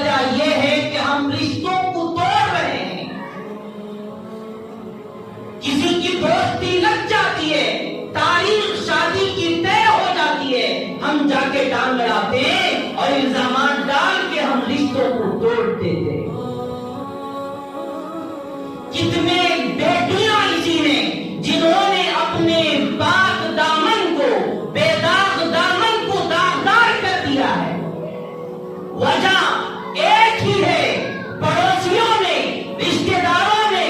وجہ یہ ہے کہ ہم رشتوں کو توڑ رہے ہیں. کسی کی دوستی لگ جاتی ہے, تاریخ شادی کی طے ہو جاتی ہے, ہم جا کے ٹانگ اڑاتے ہیں اور الزامات ڈال کے ہم رشتوں کو توڑتے تھے. کتنے بیٹیاں اسی ہیں جنہوں نے اپنے پاک دامن کو, بے داغ دامن کو داغدار کر دیا ہے. وجہ ایک ہی ہے, پڑوسیوں نے, رشتہ داروں نے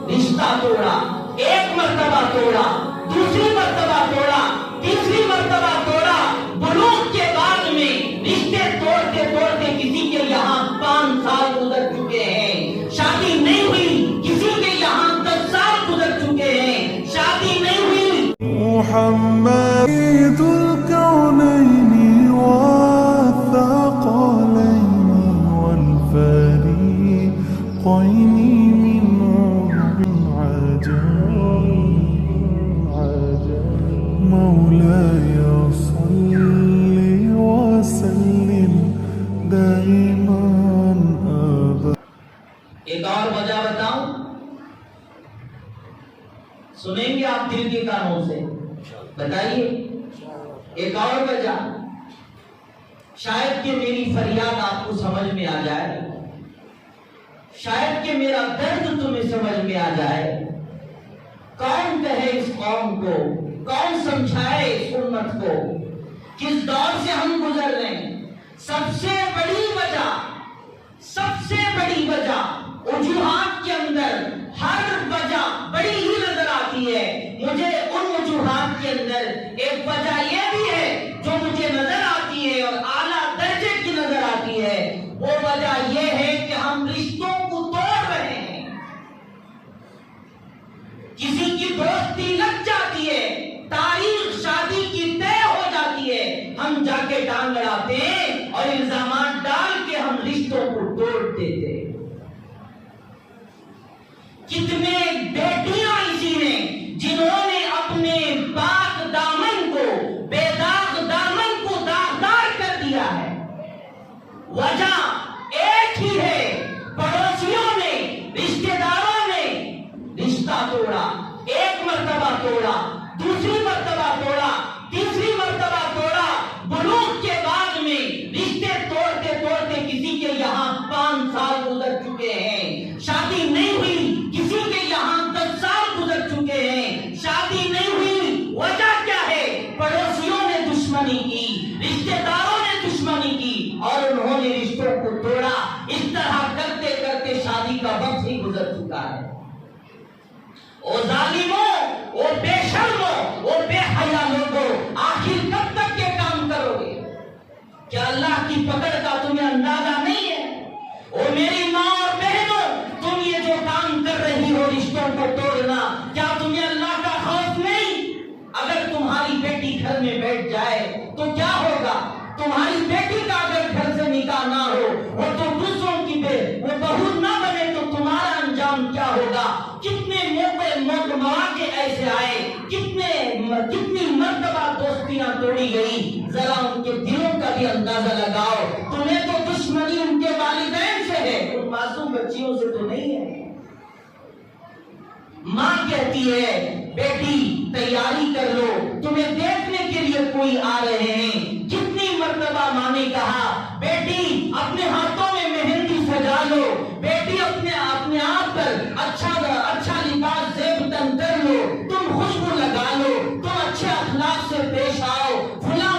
رشتہ توڑا. ایک مرتبہ توڑا, دوسری مرتبہ توڑا, تیسری مرتبہ توڑا. بلوغ کے بعد میں رشتے توڑتے توڑتے کسی کے یہاں 5 سال گزر چکے ہیں, شادی نہیں ہوئی. کسی کے یہاں 10 سال گزر چکے ہیں, شادی نہیں ہوئی. محمد ذو الكونين والثقلين والفريقين من عجب مولاي صل وسلم دائما ابدا. ایک اور وجہ بتاؤں, سنیں گے آپ دل کے کانوں سے, بتائیے. ایک اور وجہ, شاید کہ میری فریاد آپ کو سمجھ میں آ جائے, شاید کہ میرا درد تمہیں سمجھ میں آ جائے. کون کہے اس قوم کو, کون سمجھائے اس امت کو, کس دور سے ہم گزر رہے ہیں. سب سے بڑی وجہ, سب سے بڑی وجہ, وجوہات کے اندر ہر وجہ بڑی ہی نظر آتی ہے. مجھے ان وجوہات کے اندر ایک وجہ یہ بھی ہے جو مجھے نظر آتی ہے اور اعلیٰ درجے کی نظر آتی ہے. وہ وجہ یہ ہے کہ ہم رشتوں کو توڑ رہے ہیں. کسی کی دوستی لگ جاتی ہے, تاریخ شادی کی طے ہو جاتی ہے, ہم جا کے ٹانگ اڑاتے ہیں اور الزامات ڈال کے ہم رشتوں کو توڑتے تھے. کتنے بیٹیاں اسی ہیں جنہوں نے اپنے پاک دامن کو, بے داغ دامن کو داغدار کر دیا ہے. وجہ ایک ہی ہے, پڑوسیوں نے, رشتہ داروں نے رشتہ توڑا. ایک مرتبہ توڑا, دوسری مرتبہ توڑا, تیسری مرتبہ توڑا. بلوغ کے بعد میں رشتے توڑتے توڑتے کسی کے یہاں 5 سال گزر چکے ہیں, شادی نہیں ہوئی. کسی کے یہاں 10 سال گزر چکے ہیں, شادی نہیں ہوئی. وجہ کیا ہے؟ پڑوسیوں نے دشمنی کی, رشتہ داروں نے دشمنی کی اور انہوں نے رشتوں کو توڑا. اس طرح کرتے کرتے شادی کا وقت ہی گزر چکا ہے. او ظالموں, او بے شرموں, او بے حیا لوگوں, آخر کب تک یہ کام کرو گے؟ کیا اللہ کی پکڑ کا تمہیں اندازہ نہیں ہے؟ او میری ماں اور بہنوں, تم یہ جو کام کر رہی ہو رشتوں کو توڑنا, کیا تمہیں اللہ کا خوف نہیں؟ اگر تمہاری بیٹی گھر میں بیٹھ جائے تو کیا ہوگا؟ تمہاری بیٹی کا اگر گھر سے نکاح نہ ہو, وہ تو دوسروں کی وہ بہو نہ بنے تو تمہارا انجام کیا ہوگا؟ کتنے مواقع ایسے آئے, کتنی مرتبہ دوستیاں توڑی گئی. ذرا ان کے دلوں کا بھی اندازہ لگاؤ. تمہیں تو دشمنی ان کے والدین سے ہے, ان معصوم بچیوں سے تو نہیں ہے. ماں کہتی ہے بیٹی تیاری کر لو, تمہیں دیکھنے کے لیے کوئی آ رہے ہیں. کتنی مرتبہ ماں نے کہا بیٹی اپنے ہاتھوں میں مہندی سجا لو, بیٹی اپنے آپ پر اچھا لباس زیب تن کر لو, تم خوشبو لگا لو, تم اچھے اخلاق سے پیش آؤ. فلاں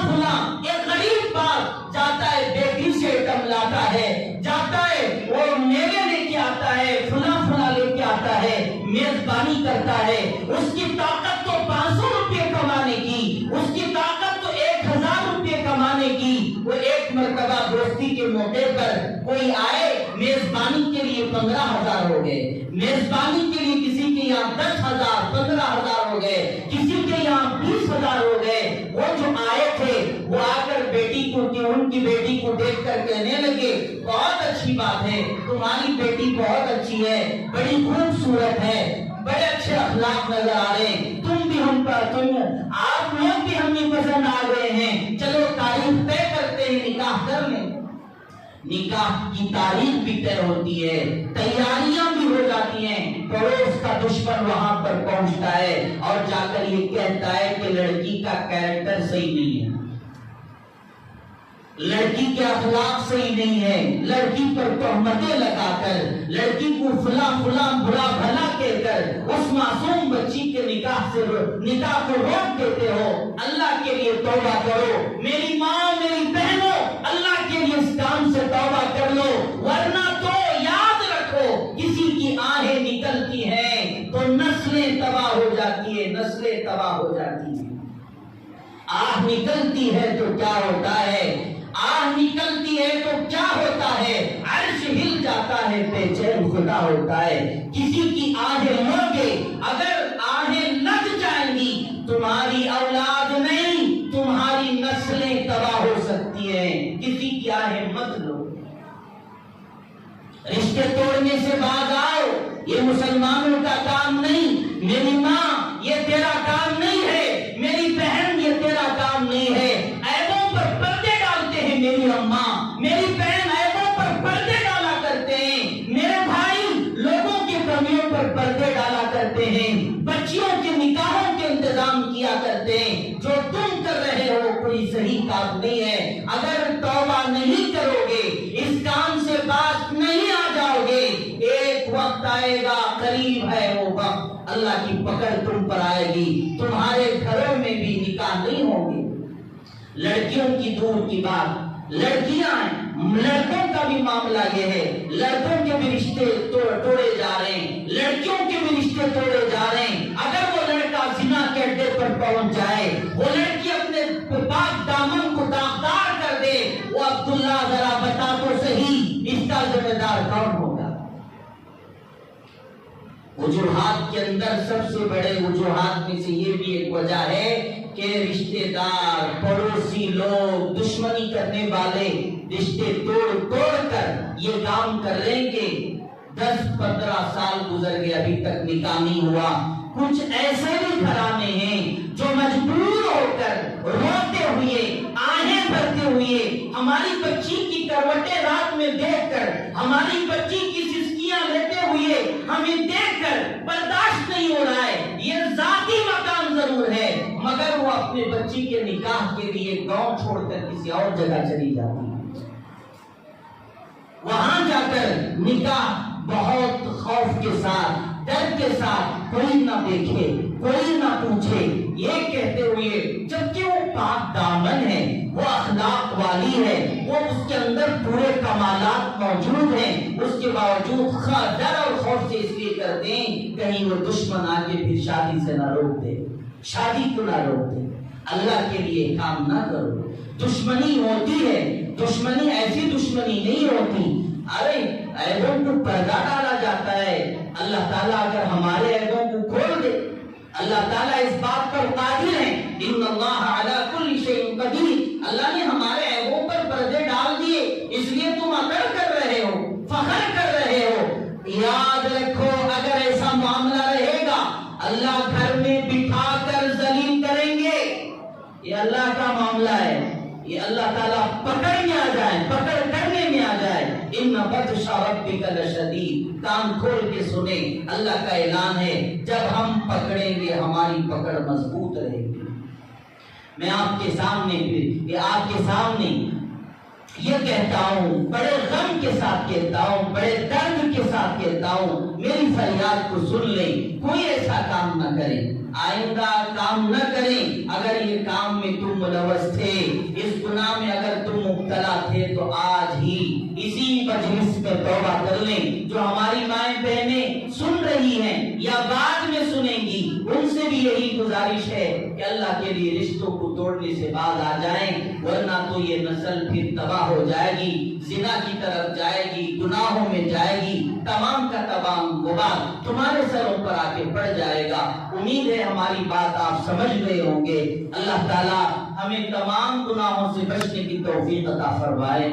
ایک غریب باپ جاتا ہے بیٹی سے ٹملاتا ہے, جاتا ہے وہ میوے لے کے آتا ہے, فلاں لے کے آتا ہے, میزبانی کرتا ہے. اس کی طاقت تو 500 روپے کمانے کی, اس کی طاقت تو 1000 روپے کمانے کی. وہ ایک مرتبہ دوستی کے موقع پر کوئی آئے, میزبانی کے لیے 15,000 ہو گئے, میزبانی کے لیے کسی کے یہاں 10,000 15,000 ہو گئے, کسی کے یہاں 20,000 ہو گئے. وہ جو آئے تھے وہ آ کر ان کی بیٹی کو دیکھ کر کہنے لگے بہت اچھی بات ہے, تمہاری بیٹی بہت اچھی ہے, بڑی خوبصورت ہے, بڑے اچھے اخلاق نظر آ رہے ہیں, تم بھی ہم پر آپ لوگ بھی ہمیں پسند آ گئے ہیں, چلو تاریخ طے کرتے ہیں, نکاح کر لیں. نکاح کی تاریخ بھی طے ہوتی ہے، تیاریاں بھی ہو جاتی ہیں، پڑوس کا دشمن وہاں پر پہنچتا ہے اور جا کر یہ کہتا ہے کہ لڑکی کا کیریکٹر صحیح نہیں ہے، لڑکی کے اخلاق صحیح نہیں ہے، لڑکی پر تہمتیں لگا کر، لڑکی کو فلاں فلاں برا بھلا کہہ کر اس معصوم بچی کے نکاح کو روک دیتے ہو۔ اللہ کے لیے توبہ کرو، میری ماں میری بہنوں، اللہ کے لیے اس کام سے توبہ کر لو، ورنہ تو یاد رکھو کسی کی آہیں نکلتی ہیں تو نسلیں تباہ ہو جاتی ہیں، نسلیں تباہ ہو جاتی ہیں۔ آہ نکلتی ہے تو کیا ہوتا ہے، آہ نکلتی ہے تو کیا ہوتا ہے، عرش ہل جاتا ہے، بے چین خدا ہوتا ہے۔ کسی کی آہیں لوگے، اگر آہیں لگ جائیں گی تمہاری اولاد نہیں تمہاری نسلیں تباہ ہو سکتی ہیں، کسی کی آہیں مت لو۔ رشتے توڑنے سے باز آؤ، یہ مسلمانوں کا کام نہیں، میری ماں یہ تیرا کام نہیں ہے، میری بہن یہ تیرا کام نہیں ہے۔ عیبوں پر پردے ڈالتے ہیں میری اماں، میری بہن عیبوں پر پردے ڈالا کرتے ہیں، میرے بھائی لوگوں کی کمیوں پر پردے ڈالا کرتے ہیں، بچیوں کے نکاحوں کے انتظام کیا کرتے ہیں۔ جو تم کر رہے ہو کوئی صحیح کام نہیں ہے، اگر توبہ نہیں کرو گے، اس کام سے باز نہیں آ جاؤ گے، ایک وقت آئے گا، قریب ہے وہ وقت، اللہ کی پکڑ تم پر آئے گی، تمہارے گھروں میں بھی نکاح نہیں ہوں گے۔ لڑکیوں کی دور کی بات، لڑکیاں ہیں، لڑکوں کا بھی معاملہ یہ ہے، لڑکوں کے بھی رشتے توڑے جا رہے ہیں، لڑکیوں کے بھی رشتے توڑے جا رہے ہیں۔ اگر وہ لڑکا زنا کے اڈے پر پہنچ جائے، وہ لڑکی اپنے پاک دامن کو داغدار کر دے، وہ عبداللہ ذرا بتا تو صحیح اس کا ذمہ دار کون ہوگا؟ وجوہات کے اندر سب سے بڑے وجوہات میں سے یہ بھی ایک وجہ ہے کہ رشتے دار، پڑوسی لوگ، دشمنی کرنے والے رشتے توڑ کر یہ کام کر رہے ہیں کہ 10-15 سال گزر گئے ابھی تک نکاح نہیں ہوا۔ کچھ ایسے بھی گھرانے ہیں جو مجبور ہو کر روتے ہوئے، آہیں بھرتے ہوئے، ہماری بچی کی کروٹیں رات میں دیکھ کر، ہماری بچی کی سسکیاں لیتے ہوئے ہمیں دیکھ کر برداشت نہیں ہو رہا ہے، یہ ذاتی مقام ضرور ہے، مگر وہ اپنے بچی کے نکاح کے لیے گاؤں چھوڑ کر کسی اور جگہ چلی جاتی ہے، وہاں جا کر نکاح بہت خوف کے ساتھ، ڈر کے ساتھ، کوئی نہ دیکھے، کوئی نہ پوچھے، یہ کہتے ہوئے، جبکہ وہ پاک دامن ہے، وہ اخلاق والی ہے، وہ اس کے اندر پورے کمالات موجود ہیں، اس کے باوجود ڈر اور خوف سے اس لیے کرتے ہیں کہیں وہ دشمن آ کے پھر شادی سے نہ روک دے، شادی کو نہ روک دے۔ اللہ کے لیے کام نہ کرو، دشمنی ہوتی ہے، دشمنی ایسی دشمنی نہیں ہوتی، ارے عیبوں کو پردہ ڈالا جاتا ہے، اللہ تعالیٰ اگر ہمارے عیبوں کو کھول دے، اللہ تعالیٰ اس بات پر قادر ہے، ان اللہ علی کل شیء قدیر، اللہ نے ہمارے عیبوں پر پردے ڈال دیے، اس لیے تم اکڑ کر رہے ہو، فخر کر رہے ہو۔ یاد رکھو اگر ایسا معاملہ رہے گا اللہ گھر میں بٹھا کر ذلیل کریں گے، یہ اللہ کا معاملہ ہے، یہ اللہ تعالیٰ پکڑ میں آ جائے، پکڑ کرنے میں آ جائے۔ ان بطش ربک لشدید، کان کھول کے سنیں، اللہ کا اعلان ہے جب ہم پکڑیں گے ہماری پکڑ مضبوط رہے گی۔ میں آپ کے سامنے یہ کہتا ہوں، بڑے غم کے ساتھ کہتا ہوں، بڑے درد کے ساتھ کہتا ہوں، میری فریاد کو سن لیں، کوئی ایسا کام نہ کریں، آئندہ کام نہ کریں۔ اگر یہ کام میں تم ملوث تھے، اس گناہ میں اگر تم مبتلا تھے تو آج ہی اسی مجلس میں توبہ کر لیں۔ جو ہماری مائیں بہنیں سن رہی ہیں یا بعد میں سنیں گی، ان سے بھی یہی گزارش ہے کہ اللہ کے لیے رشتوں کو توڑنے سے باز آ جائیں، ورنہ تو یہ نسل پھر تباہ ہو جائے گی، زنا کی طرف جائے گی، گناہوں میں جائے گی، تمام کا تمام غبار تمہارے سروں پر آ کے پڑ جائے گا۔ امید ہے ہماری بات آپ سمجھ گئے ہوں گے۔ اللہ تعالیٰ ہمیں تمام گناہوں سے بچنے کی توفیق عطا فرمائے۔